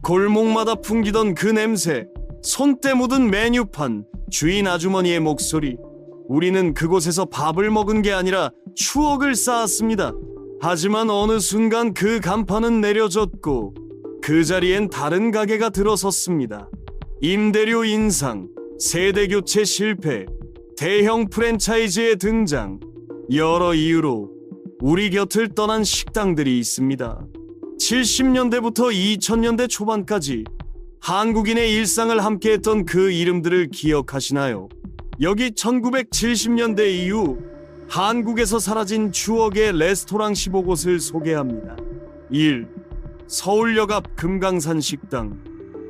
골목마다 풍기던 그 냄새, 손때 묻은 메뉴판, 주인 아주머니의 목소리. 우리는 그곳에서 밥을 먹은 게 아니라 추억을 쌓았습니다. 하지만 어느 순간 그 간판은 내려졌고 그 자리엔 다른 가게가 들어섰습니다. 임대료 인상, 세대교체 실패, 대형 프랜차이즈의 등장, 여러 이유로 우리 곁을 떠난 식당들이 있습니다. 70년대부터 2000년대 초반까지 한국인의 일상을 함께했던 그 이름들을 기억하시나요? 여기 1970년대 이후 한국에서 사라진 추억의 레스토랑 15곳을 소개합니다. 1. 서울역 앞 금강산 식당,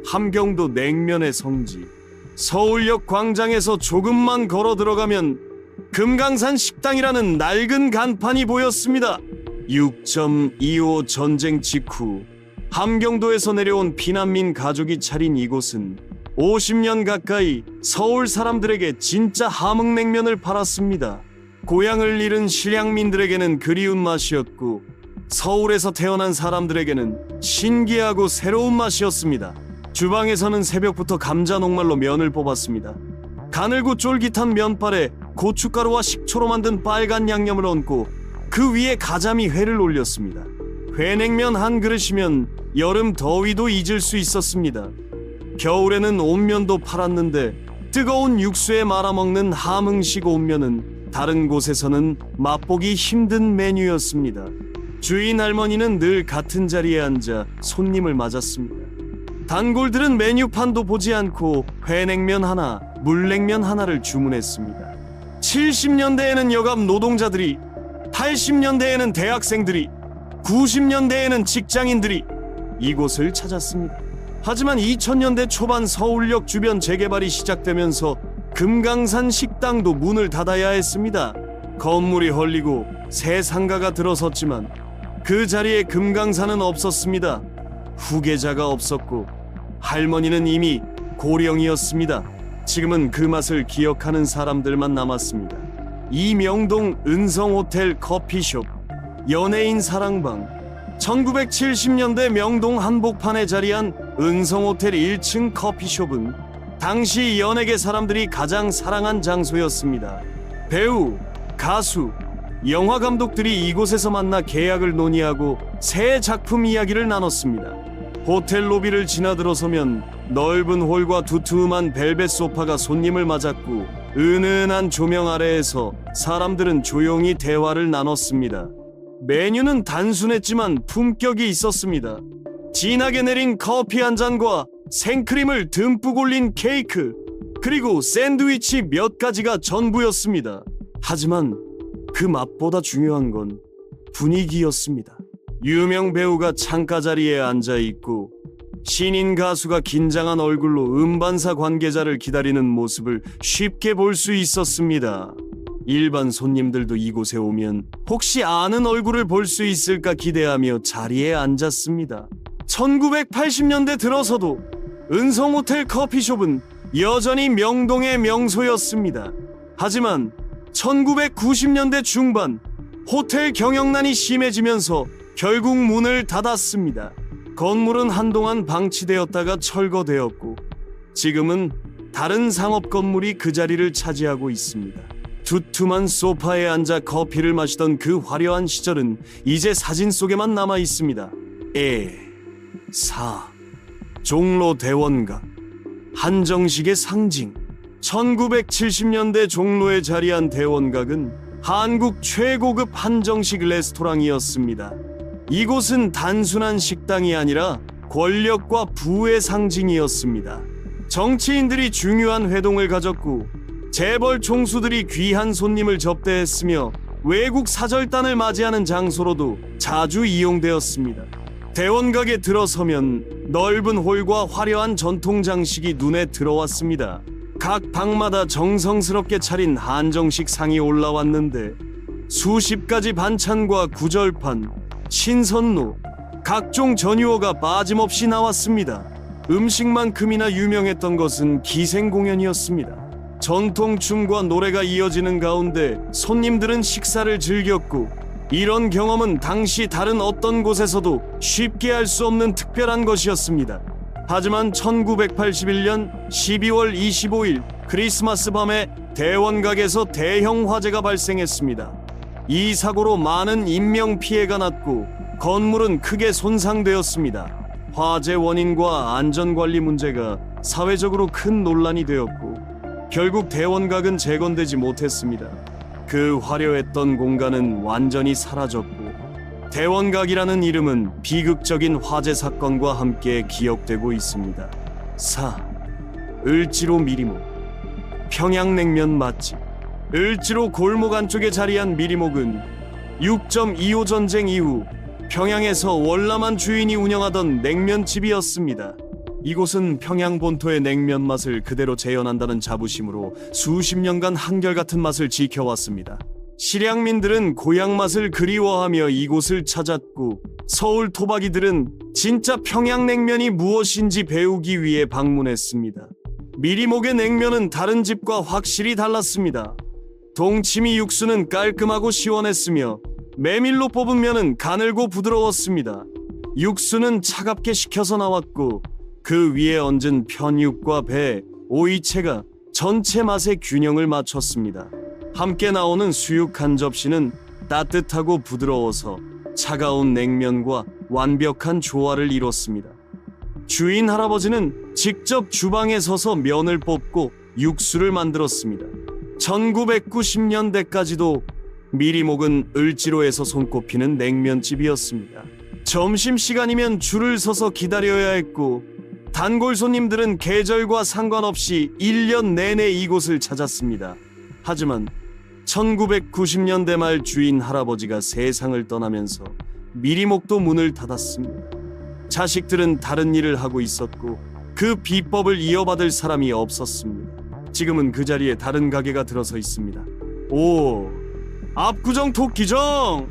함경도 냉면의 성지. 서울역 광장에서 조금만 걸어 들어가면 금강산 식당이라는 낡은 간판이 보였습니다. 6.25 전쟁 직후 함경도에서 내려온 피난민 가족이 차린 이곳은 50년 가까이 서울 사람들에게 진짜 함흥냉면을 팔았습니다. 고향을 잃은 실향민들에게는 그리운 맛이었고 서울에서 태어난 사람들에게는 신기하고 새로운 맛이었습니다. 주방에서는 새벽부터 감자 녹말로 면을 뽑았습니다. 가늘고 쫄깃한 면발에 고춧가루와 식초로 만든 빨간 양념을 얹고 그 위에 가자미 회를 올렸습니다. 회냉면 한 그릇이면 여름 더위도 잊을 수 있었습니다. 겨울에는 온면도 팔았는데 뜨거운 육수에 말아먹는 함흥식 온면은 다른 곳에서는 맛보기 힘든 메뉴였습니다. 주인 할머니는 늘 같은 자리에 앉아 손님을 맞았습니다. 단골들은 메뉴판도 보지 않고 회냉면 하나, 물냉면 하나를 주문했습니다. 70년대에는 여감 노동자들이, 80년대에는 대학생들이, 90년대에는 직장인들이 이곳을 찾았습니다. 하지만 2000년대 초반 서울역 주변 재개발이 시작되면서 금강산 식당도 문을 닫아야 했습니다. 건물이 헐리고 새 상가가 들어섰지만 그 자리에 금강산은 없었습니다. 후계자가 없었고 할머니는 이미 고령이었습니다. 지금은 그 맛을 기억하는 사람들만 남았습니다. 이명동 은성호텔 커피숍, 연예인 사랑방. 1970년대 명동 한복판에 자리한 은성호텔 1층 커피숍은 당시 연예계 사람들이 가장 사랑한 장소였습니다. 배우, 가수, 영화 감독들이 이곳에서 만나 계약을 논의하고 새 작품 이야기를 나눴습니다. 호텔 로비를 지나들어서면 넓은 홀과 두툼한 벨벳 소파가 손님을 맞았고 은은한 조명 아래에서 사람들은 조용히 대화를 나눴습니다. 메뉴는 단순했지만 품격이 있었습니다. 진하게 내린 커피 한 잔과 생크림을 듬뿍 올린 케이크, 그리고 샌드위치 몇 가지가 전부였습니다. 하지만 그 맛보다 중요한 건 분위기였습니다. 유명 배우가 창가 자리에 앉아 있고 신인 가수가 긴장한 얼굴로 음반사 관계자를 기다리는 모습을 쉽게 볼 수 있었습니다. 일반 손님들도 이곳에 오면 혹시 아는 얼굴을 볼 수 있을까 기대하며 자리에 앉았습니다. 1980년대 들어서도 은성호텔 커피숍은 여전히 명동의 명소였습니다. 하지만 1990년대 중반 호텔 경영난이 심해지면서 결국 문을 닫았습니다. 건물은 한동안 방치되었다가 철거되었고 지금은 다른 상업 건물이 그 자리를 차지하고 있습니다. 두툼한 소파에 앉아 커피를 마시던 그 화려한 시절은 이제 사진 속에만 남아 있습니다. 종로 대원각, 한정식의 상징. 1970년대 종로에 자리한 대원각은 한국 최고급 한정식 레스토랑이었습니다. 이곳은 단순한 식당이 아니라 권력과 부의 상징이었습니다. 정치인들이 중요한 회동을 가졌고 재벌 총수들이 귀한 손님을 접대했으며 외국 사절단을 맞이하는 장소로도 자주 이용되었습니다. 대원각에 들어서면 넓은 홀과 화려한 전통 장식이 눈에 들어왔습니다. 각 방마다 정성스럽게 차린 한정식 상이 올라왔는데 수십 가지 반찬과 구절판, 신선로, 각종 전유어가 빠짐없이 나왔습니다. 음식만큼이나 유명했던 것은 기생공연이었습니다. 전통춤과 노래가 이어지는 가운데 손님들은 식사를 즐겼고 이런 경험은 당시 다른 어떤 곳에서도 쉽게 할 수 없는 특별한 것이었습니다. 하지만 1981년 12월 25일 크리스마스 밤에 대원각에서 대형 화재가 발생했습니다. 이 사고로 많은 인명 피해가 났고 건물은 크게 손상되었습니다. 화재 원인과 안전관리 문제가 사회적으로 큰 논란이 되었고 결국 대원각은 재건되지 못했습니다. 그 화려했던 공간은 완전히 사라졌고 대원각이라는 이름은 비극적인 화재 사건과 함께 기억되고 있습니다. 4. 을지로 미리목. 평양냉면 맛집. 을지로 골목 안쪽에 자리한 미리목은 6.25 전쟁 이후 평양에서 월남한 주인이 운영하던 냉면집이었습니다. 이곳은 평양 본토의 냉면 맛을 그대로 재현한다는 자부심으로 수십 년간 한결같은 맛을 지켜왔습니다. 실향민들은 고향 맛을 그리워하며 이곳을 찾았고 서울 토박이들은 진짜 평양냉면이 무엇인지 배우기 위해 방문했습니다. 미리목의 냉면은 다른 집과 확실히 달랐습니다. 동치미 육수는 깔끔하고 시원했으며 메밀로 뽑은 면은 가늘고 부드러웠습니다. 육수는 차갑게 식혀서 나왔고 그 위에 얹은 편육과 배, 오이채가 전체 맛의 균형을 맞췄습니다. 함께 나오는 수육 한 접시는 따뜻하고 부드러워서 차가운 냉면과 완벽한 조화를 이뤘습니다. 주인 할아버지는 직접 주방에 서서 면을 뽑고 육수를 만들었습니다. 1990년대까지도 미리목은 을지로에서 손꼽히는 냉면집이었습니다. 점심시간이면 줄을 서서 기다려야 했고 단골 손님들은 계절과 상관없이 1년 내내 이곳을 찾았습니다. 하지만 1990년대 말 주인 할아버지가 세상을 떠나면서 미리목도 문을 닫았습니다. 자식들은 다른 일을 하고 있었고 그 비법을 이어받을 사람이 없었습니다. 지금은 그 자리에 다른 가게가 들어서 있습니다. 오, 압구정 토끼정!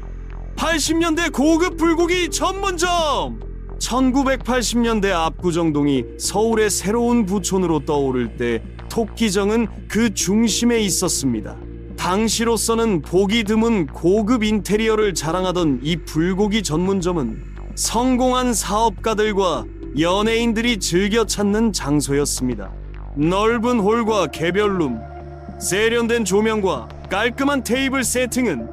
80년대 고급 불고기 전문점! 1980년대 압구정동이 서울의 새로운 부촌으로 떠오를 때 토끼정은 그 중심에 있었습니다. 당시로서는 보기 드문 고급 인테리어를 자랑하던 이 불고기 전문점은 성공한 사업가들과 연예인들이 즐겨 찾는 장소였습니다. 넓은 홀과 개별룸, 세련된 조명과 깔끔한 테이블 세팅은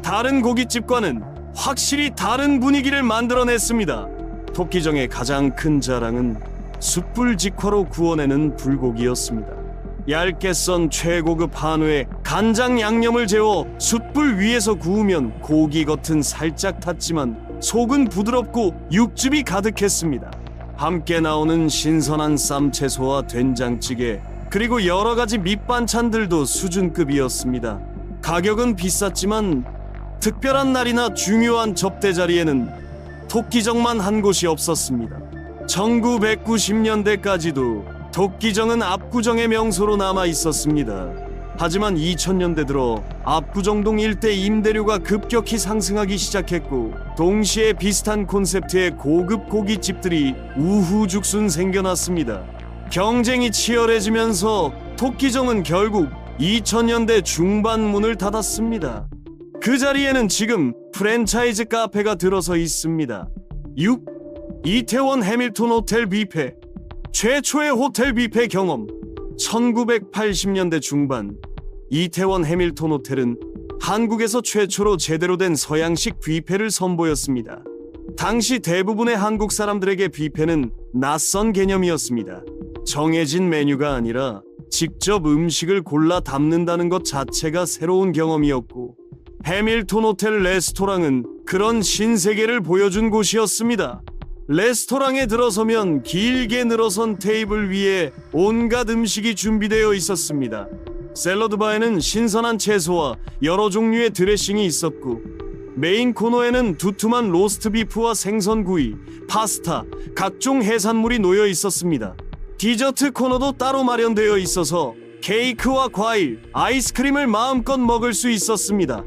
다른 고깃집과는 확실히 다른 분위기를 만들어냈습니다. 토끼정의 가장 큰 자랑은 숯불 직화로 구워내는 불고기였습니다. 얇게 썬 최고급 한우에 간장 양념을 재워 숯불 위에서 구우면 고기 겉은 살짝 탔지만 속은 부드럽고 육즙이 가득했습니다. 함께 나오는 신선한 쌈채소와 된장찌개 그리고 여러가지 밑반찬들도 수준급이었습니다. 가격은 비쌌지만 특별한 날이나 중요한 접대 자리에는 토끼정만 한 곳이 없었습니다. 1990년대까지도 토끼정은 압구정의 명소로 남아 있었습니다. 하지만 2000년대 들어 압구정동 일대 임대료가 급격히 상승하기 시작했고 동시에 비슷한 콘셉트의 고급 고깃집들이 우후죽순 생겨났습니다. 경쟁이 치열해지면서 토끼정은 결국 2000년대 중반 문을 닫았습니다. 그 자리에는 지금 프랜차이즈 카페가 들어서 있습니다. 6. 이태원 해밀턴 호텔 뷔페. 최초의 호텔 뷔페 경험. 1980년대 중반 이태원 해밀턴 호텔은 한국에서 최초로 제대로 된 서양식 뷔페를 선보였습니다. 당시 대부분의 한국 사람들에게 뷔페는 낯선 개념이었습니다. 정해진 메뉴가 아니라 직접 음식을 골라 담는다는 것 자체가 새로운 경험이었고 해밀턴 호텔 레스토랑은 그런 신세계를 보여준 곳이었습니다. 레스토랑에 들어서면 길게 늘어선 테이블 위에 온갖 음식이 준비되어 있었습니다. 샐러드 바에는 신선한 채소와 여러 종류의 드레싱이 있었고 메인 코너에는 두툼한 로스트 비프와 생선구이, 파스타, 각종 해산물이 놓여 있었습니다. 디저트 코너도 따로 마련되어 있어서 케이크와 과일, 아이스크림을 마음껏 먹을 수 있었습니다.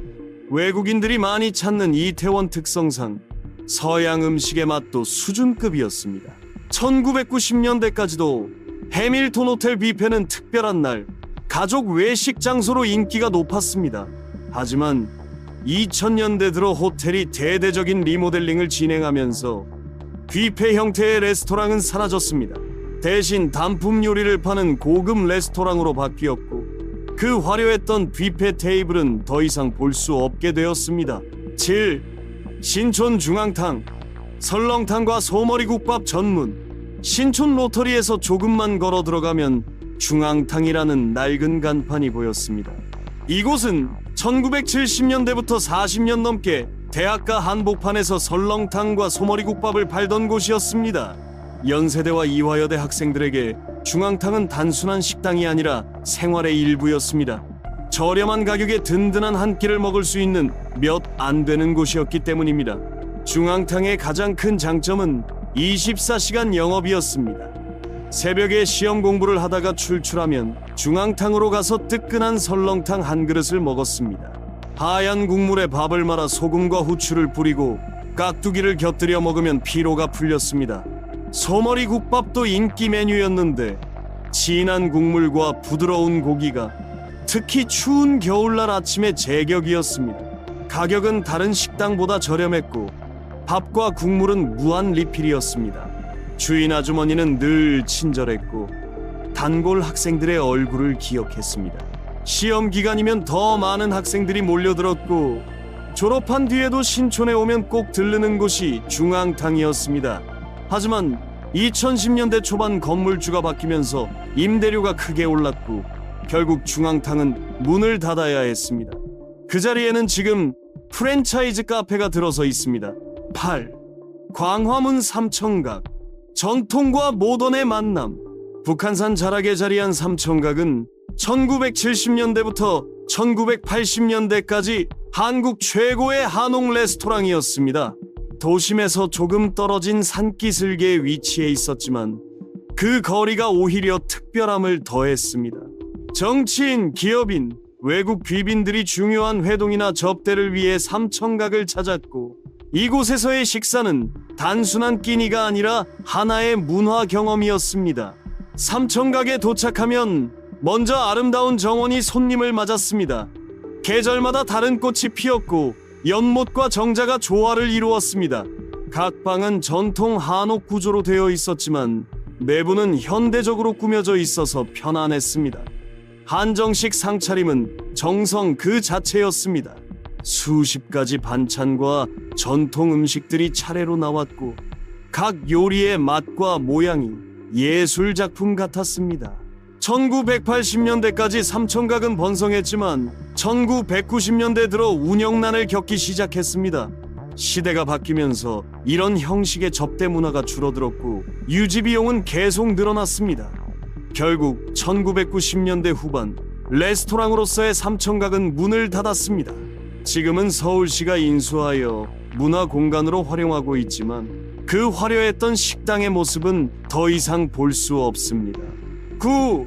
외국인들이 많이 찾는 이태원 특성상 서양 음식의 맛도 수준급이었습니다. 1990년대까지도 해밀턴 호텔 뷔페는 특별한 날, 가족 외식 장소로 인기가 높았습니다. 하지만 2000년대 들어 호텔이 대대적인 리모델링을 진행하면서 뷔페 형태의 레스토랑은 사라졌습니다. 대신 단품 요리를 파는 고급 레스토랑으로 바뀌었고 그 화려했던 뷔페 테이블은 더 이상 볼 수 없게 되었습니다. 7. 신촌 중앙탕. 설렁탕과 소머리국밥 전문. 신촌 로터리에서 조금만 걸어 들어가면 중앙탕이라는 낡은 간판이 보였습니다. 이곳은 1970년대부터 40년 넘게 대학가 한복판에서 설렁탕과 소머리국밥을 팔던 곳이었습니다. 연세대와 이화여대 학생들에게 중앙탕은 단순한 식당이 아니라 생활의 일부였습니다. 저렴한 가격에 든든한 한 끼를 먹을 수 있는 몇 안 되는 곳이었기 때문입니다. 중앙탕의 가장 큰 장점은 24시간 영업이었습니다. 새벽에 시험 공부를 하다가 출출하면 중앙탕으로 가서 뜨끈한 설렁탕 한 그릇을 먹었습니다. 하얀 국물에 밥을 말아 소금과 후추를 뿌리고 깍두기를 곁들여 먹으면 피로가 풀렸습니다. 소머리 국밥도 인기 메뉴였는데 진한 국물과 부드러운 고기가 특히 추운 겨울날 아침에 제격이었습니다. 가격은 다른 식당보다 저렴했고 밥과 국물은 무한 리필이었습니다. 주인 아주머니는 늘 친절했고 단골 학생들의 얼굴을 기억했습니다. 시험 기간이면 더 많은 학생들이 몰려들었고 졸업한 뒤에도 신촌에 오면 꼭 들르는 곳이 중앙탕이었습니다. 하지만 2010년대 초반 건물주가 바뀌면서 임대료가 크게 올랐고 결국 중앙탕은 문을 닫아야 했습니다. 그 자리에는 지금 프랜차이즈 카페가 들어서 있습니다. 8. 광화문 삼청각. 전통과 모던의 만남. 북한산 자락에 자리한 삼청각은 1970년대부터 1980년대까지 한국 최고의 한옥 레스토랑이었습니다. 도심에서 조금 떨어진 산기슭에 위치해 있었지만 그 거리가 오히려 특별함을 더했습니다. 정치인, 기업인, 외국 귀빈들이 중요한 회동이나 접대를 위해 삼청각을 찾았고 이곳에서의 식사는 단순한 끼니가 아니라 하나의 문화 경험이었습니다. 삼청각에 도착하면 먼저 아름다운 정원이 손님을 맞았습니다. 계절마다 다른 꽃이 피었고 연못과 정자가 조화를 이루었습니다. 각 방은 전통 한옥 구조로 되어 있었지만 내부는 현대적으로 꾸며져 있어서 편안했습니다. 한정식 상차림은 정성 그 자체였습니다. 수십 가지 반찬과 전통 음식들이 차례로 나왔고 각 요리의 맛과 모양이 예술 작품 같았습니다. 1980년대까지 삼청각은 번성했지만 1990년대 들어 운영난을 겪기 시작했습니다. 시대가 바뀌면서 이런 형식의 접대 문화가 줄어들었고 유지 비용은 계속 늘어났습니다. 결국 1990년대 후반 레스토랑으로서의 삼청각은 문을 닫았습니다. 지금은 서울시가 인수하여 문화공간으로 활용하고 있지만 그 화려했던 식당의 모습은 더 이상 볼 수 없습니다. 9.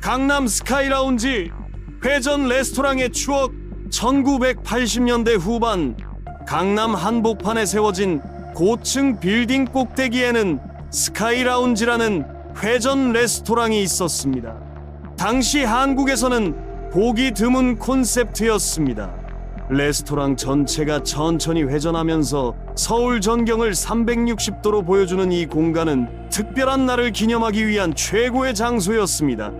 강남 스카이라운지. 회전 레스토랑의 추억. 1980년대 후반 강남 한복판에 세워진 고층 빌딩 꼭대기에는 스카이라운지라는 회전 레스토랑이 있었습니다. 당시 한국에서는 보기 드문 콘셉트였습니다. 레스토랑 전체가 천천히 회전하면서 서울 전경을 360도로 보여주는 이 공간은 특별한 날을 기념하기 위한 최고의 장소였습니다.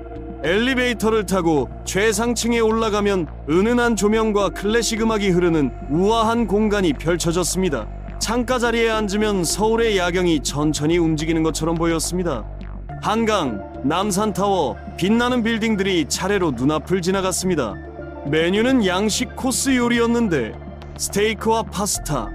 엘리베이터를 타고 최상층에 올라가면 은은한 조명과 클래식 음악이 흐르는 우아한 공간이 펼쳐졌습니다. 창가 자리에 앉으면 서울의 야경이 천천히 움직이는 것처럼 보였습니다. 한강, 남산타워, 빛나는 빌딩들이 차례로 눈앞을 지나갔습니다. 메뉴는 양식 코스 요리였는데 스테이크와 파스타,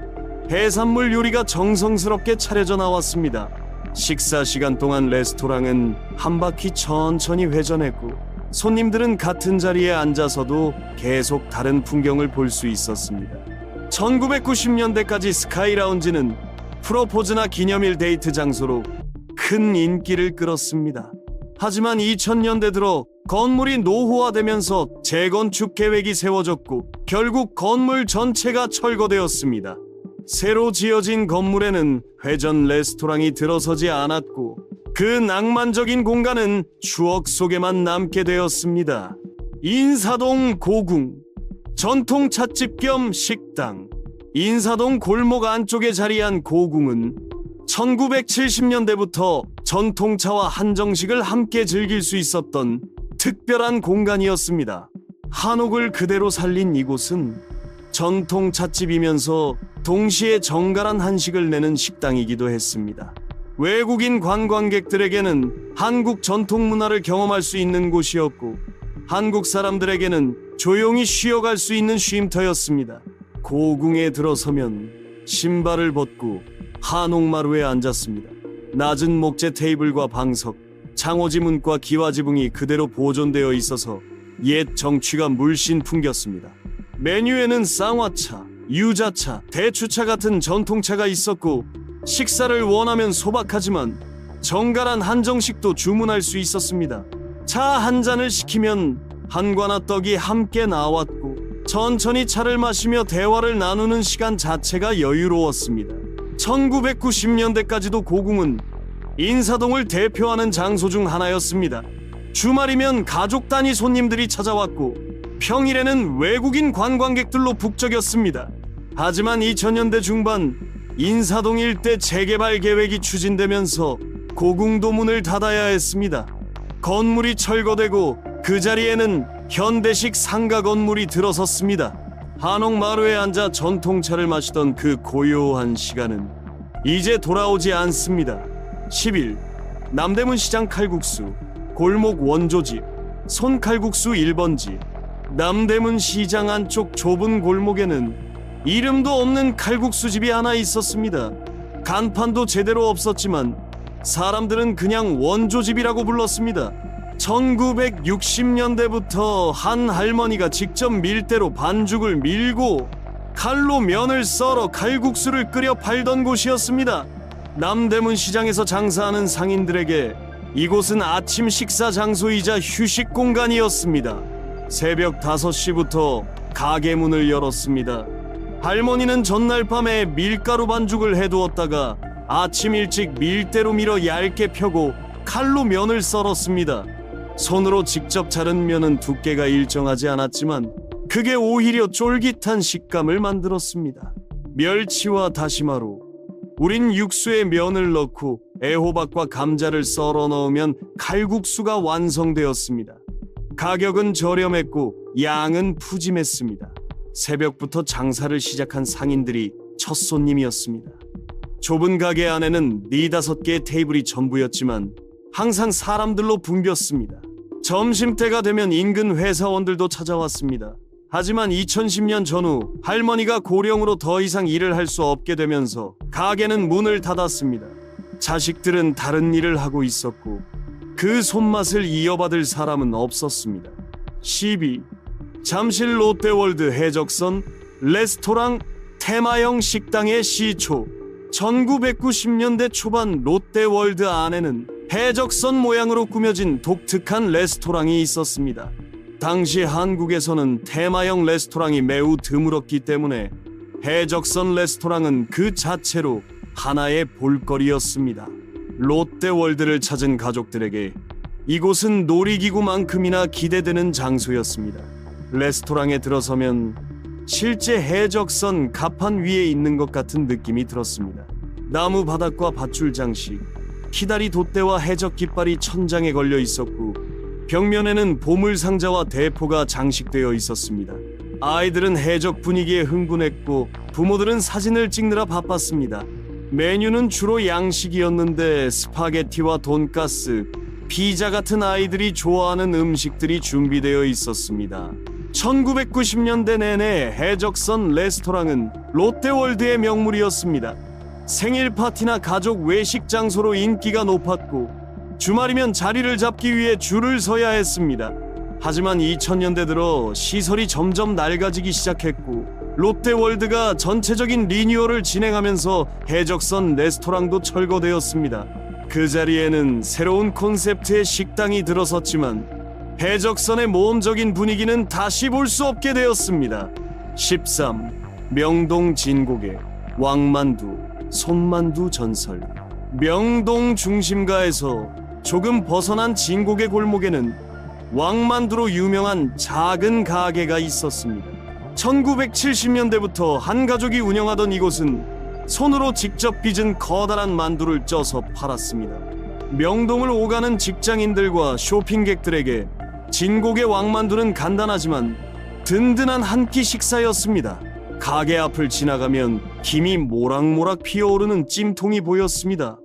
해산물 요리가 정성스럽게 차려져 나왔습니다. 식사 시간 동안 레스토랑은 한 바퀴 천천히 회전했고 손님들은 같은 자리에 앉아서도 계속 다른 풍경을 볼 수 있었습니다. 1990년대까지 스카이라운지는 프로포즈나 기념일 데이트 장소로 큰 인기를 끌었습니다. 하지만 2000년대 들어 건물이 노후화되면서 재건축 계획이 세워졌고 결국 건물 전체가 철거되었습니다. 새로 지어진 건물에는 회전 레스토랑이 들어서지 않았고 그 낭만적인 공간은 추억 속에만 남게 되었습니다. 인사동 고궁. 전통 찻집 겸 식당. 인사동 골목 안쪽에 자리한 고궁은 1970년대부터 전통차와 한정식을 함께 즐길 수 있었던 특별한 공간이었습니다. 한옥을 그대로 살린 이곳은 전통찻집이면서 동시에 정갈한 한식을 내는 식당이기도 했습니다. 외국인 관광객들에게는 한국 전통 문화를 경험할 수 있는 곳이었고, 한국 사람들에게는 조용히 쉬어갈 수 있는 쉼터였습니다. 고궁에 들어서면 신발을 벗고 한옥마루에 앉았습니다. 낮은 목재 테이블과 방석, 창호지 문과 기와지붕이 그대로 보존되어 있어서 옛 정취가 물씬 풍겼습니다. 메뉴에는 쌍화차, 유자차, 대추차 같은 전통차가 있었고, 식사를 원하면 소박하지만 정갈한 한정식도 주문할 수 있었습니다. 차 한 잔을 시키면 한과나 떡이 함께 나왔고, 천천히 차를 마시며 대화를 나누는 시간 자체가 여유로웠습니다. 1990년대까지도 고궁은 인사동을 대표하는 장소 중 하나였습니다. 주말이면 가족 단위 손님들이 찾아왔고, 평일에는 외국인 관광객들로 북적였습니다. 하지만 2000년대 중반 인사동 일대 재개발 계획이 추진되면서 고궁도 문을 닫아야 했습니다. 건물이 철거되고 그 자리에는 현대식 상가 건물이 들어섰습니다. 한옥마루에 앉아 전통차를 마시던 그 고요한 시간은 이제 돌아오지 않습니다. 10일 남대문 시장 칼국수, 골목 원조집, 손칼국수 1번지. 남대문 시장 안쪽 좁은 골목에는 이름도 없는 칼국수집이 하나 있었습니다. 간판도 제대로 없었지만 사람들은 그냥 원조집이라고 불렀습니다. 1960년대부터 한 할머니가 직접 밀대로 반죽을 밀고 칼로 면을 썰어 칼국수를 끓여 팔던 곳이었습니다. 남대문 시장에서 장사하는 상인들에게 이곳은 아침 식사 장소이자 휴식 공간이었습니다. 새벽 5시부터 가게 문을 열었습니다. 할머니는 전날 밤에 밀가루 반죽을 해두었다가 아침 일찍 밀대로 밀어 얇게 펴고 칼로 면을 썰었습니다. 손으로 직접 자른 면은 두께가 일정하지 않았지만 그게 오히려 쫄깃한 식감을 만들었습니다. 멸치와 다시마로 우린 육수에 면을 넣고 애호박과 감자를 썰어 넣으면 칼국수가 완성되었습니다. 가격은 저렴했고 양은 푸짐했습니다. 새벽부터 장사를 시작한 상인들이 첫 손님이었습니다. 좁은 가게 안에는 4-5개의 테이블이 전부였지만 항상 사람들로 붐볐습니다. 점심때가 되면 인근 회사원들도 찾아왔습니다. 하지만 2010년 전후 할머니가 고령으로 더 이상 일을 할 수 없게 되면서 가게는 문을 닫았습니다. 자식들은 다른 일을 하고 있었고 그 손맛을 이어받을 사람은 없었습니다. 12. 잠실 롯데월드 해적선 레스토랑 테마형 식당의 시초. 1990년대 초반 롯데월드 안에는 해적선 모양으로 꾸며진 독특한 레스토랑이 있었습니다. 당시 한국에서는 테마형 레스토랑이 매우 드물었기 때문에 해적선 레스토랑은 그 자체로 하나의 볼거리였습니다. 롯데월드를 찾은 가족들에게 이곳은 놀이기구만큼이나 기대되는 장소였습니다. 레스토랑에 들어서면 실제 해적선 갑판 위에 있는 것 같은 느낌이 들었습니다. 나무 바닥과 밧줄 장식, 키다리 돛대와 해적 깃발이 천장에 걸려 있었고 벽면에는 보물 상자와 대포가 장식되어 있었습니다. 아이들은 해적 분위기에 흥분했고 부모들은 사진을 찍느라 바빴습니다. 메뉴는 주로 양식이었는데 스파게티와 돈가스, 피자 같은 아이들이 좋아하는 음식들이 준비되어 있었습니다. 1990년대 내내 해적선 레스토랑은 롯데월드의 명물이었습니다. 생일 파티나 가족 외식 장소로 인기가 높았고 주말이면 자리를 잡기 위해 줄을 서야 했습니다. 하지만 2000년대 들어 시설이 점점 낡아지기 시작했고 롯데월드가 전체적인 리뉴얼을 진행하면서 해적선 레스토랑도 철거되었습니다. 그 자리에는 새로운 콘셉트의 식당이 들어섰지만 해적선의 모험적인 분위기는 다시 볼 수 없게 되었습니다. 13. 명동 진고개 왕만두, 손만두 전설. 명동 중심가에서 조금 벗어난 진고개 골목에는 왕만두로 유명한 작은 가게가 있었습니다. 1970년대부터 한 가족이 운영하던 이곳은 손으로 직접 빚은 커다란 만두를 쪄서 팔았습니다. 명동을 오가는 직장인들과 쇼핑객들에게 진국의 왕만두는 간단하지만 든든한 한 끼 식사였습니다. 가게 앞을 지나가면 김이 모락모락 피어오르는 찜통이 보였습니다.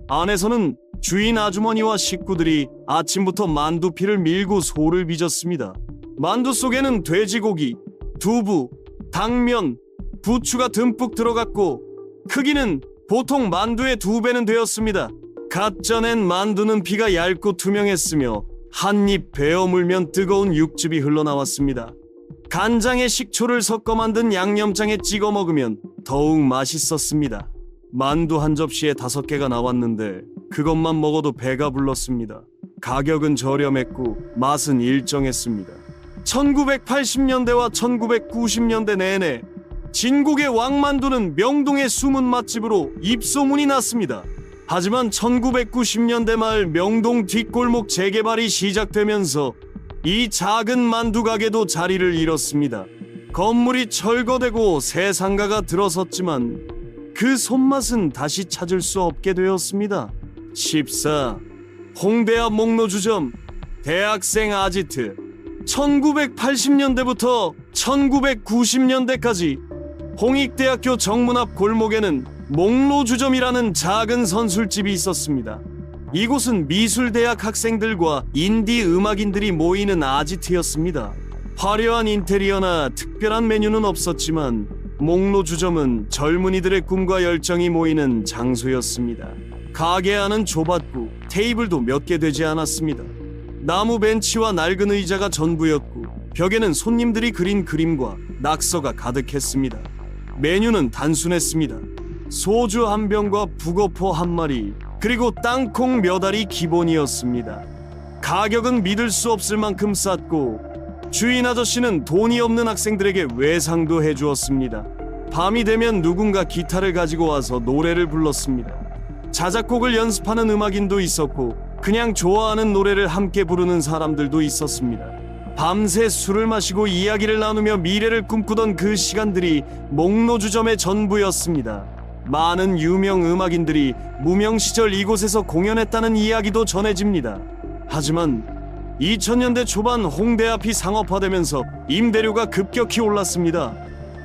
안에서는 주인 아주머니와 식구들이 아침부터 만두피를 밀고 소를 빚었습니다. 만두 속에는 돼지고기, 두부, 당면, 부추가 듬뿍 들어갔고 크기는 보통 만두의 2배는 되었습니다. 갓 쪄낸 만두는 피가 얇고 투명했으며 한 입 베어 물면 뜨거운 육즙이 흘러나왔습니다. 간장에 식초를 섞어 만든 양념장에 찍어 먹으면 더욱 맛있었습니다. 만두 한 접시에 5개가 나왔는데 그것만 먹어도 배가 불렀습니다. 가격은 저렴했고 맛은 일정했습니다. 1980년대와 1990년대 내내 진국의 왕만두는 명동의 숨은 맛집으로 입소문이 났습니다. 하지만 1990년대 말 명동 뒷골목 재개발이 시작되면서 이 작은 만두 가게도 자리를 잃었습니다. 건물이 철거되고 새 상가가 들어섰지만 그 손맛은 다시 찾을 수 없게 되었습니다. 14. 홍대 앞 목로주점 대학생 아지트. 1980년대부터 1990년대까지 홍익대학교 정문 앞 골목에는 목로주점이라는 작은 선술집이 있었습니다. 이곳은 미술대학 학생들과 인디 음악인들이 모이는 아지트였습니다. 화려한 인테리어나 특별한 메뉴는 없었지만 목로주점은 젊은이들의 꿈과 열정이 모이는 장소였습니다. 가게 안은 좁았고 테이블도 몇 개 되지 않았습니다. 나무 벤치와 낡은 의자가 전부였고 벽에는 손님들이 그린 그림과 낙서가 가득했습니다. 메뉴는 단순했습니다. 소주 한 병과 북어포 한 마리, 그리고 땅콩 몇 알이 기본이었습니다. 가격은 믿을 수 없을 만큼 쌌고 주인 아저씨는 돈이 없는 학생들에게 외상도 해주었습니다. 밤이 되면 누군가 기타를 가지고 와서 노래를 불렀습니다. 자작곡을 연습하는 음악인도 있었고 그냥 좋아하는 노래를 함께 부르는 사람들도 있었습니다. 밤새 술을 마시고 이야기를 나누며 미래를 꿈꾸던 그 시간들이 목로주점의 전부였습니다. 많은 유명 음악인들이 무명 시절 이곳에서 공연했다는 이야기도 전해집니다. 하지만 2000년대 초반 홍대 앞이 상업화되면서 임대료가 급격히 올랐습니다.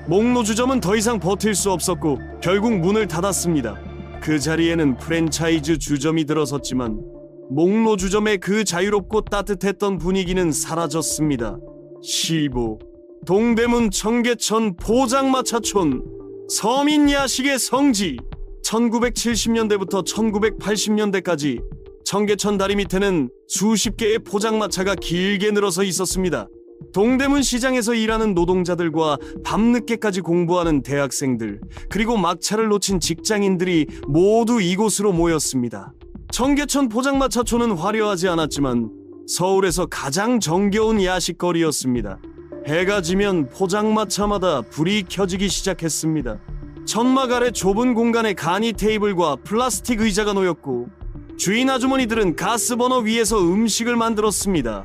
목로주점은 더 이상 버틸 수 없었고 결국 문을 닫았습니다. 그 자리에는 프랜차이즈 주점이 들어섰지만 목로주점의 그 자유롭고 따뜻했던 분위기는 사라졌습니다. 15. 동대문 청계천 포장마차촌 서민 야식의 성지. 1970년대부터 1980년대까지 청계천 다리 밑에는 수십 개의 포장마차가 길게 늘어서 있었습니다. 동대문 시장에서 일하는 노동자들과 밤늦게까지 공부하는 대학생들, 그리고 막차를 놓친 직장인들이 모두 이곳으로 모였습니다. 청계천 포장마차촌은 화려하지 않았지만 서울에서 가장 정겨운 야식거리였습니다. 해가 지면 포장마차마다 불이 켜지기 시작했습니다. 천막 아래 좁은 공간에 간이 테이블과 플라스틱 의자가 놓였고 주인 아주머니들은 가스버너 위에서 음식을 만들었습니다.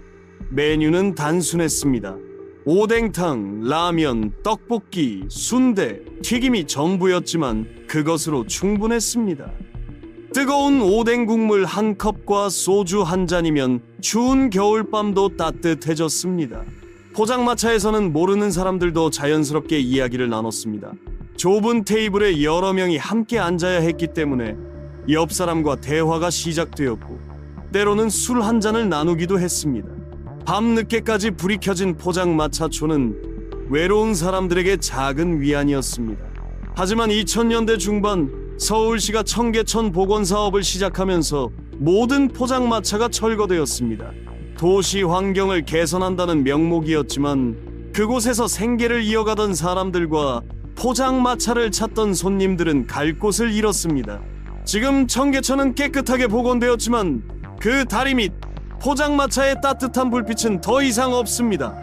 메뉴는 단순했습니다. 오뎅탕, 라면, 떡볶이, 순대, 튀김이 전부였지만 그것으로 충분했습니다. 뜨거운 오뎅 국물 한 컵과 소주 한 잔이면 추운 겨울밤도 따뜻해졌습니다. 포장마차에서는 모르는 사람들도 자연스럽게 이야기를 나눴습니다. 좁은 테이블에 여러 명이 함께 앉아야 했기 때문에 옆 사람과 대화가 시작되었고 때로는 술 한 잔을 나누기도 했습니다. 밤늦게까지 불이 켜진 포장마차촌은 외로운 사람들에게 작은 위안이었습니다. 하지만 2000년대 중반 서울시가 청계천 복원 사업을 시작하면서 모든 포장마차가 철거되었습니다. 도시 환경을 개선한다는 명목이었지만 그곳에서 생계를 이어가던 사람들과 포장마차를 찾던 손님들은 갈 곳을 잃었습니다. 지금 청계천은 깨끗하게 복원되었지만 그 다리 밑 포장마차의 따뜻한 불빛은 더 이상 없습니다.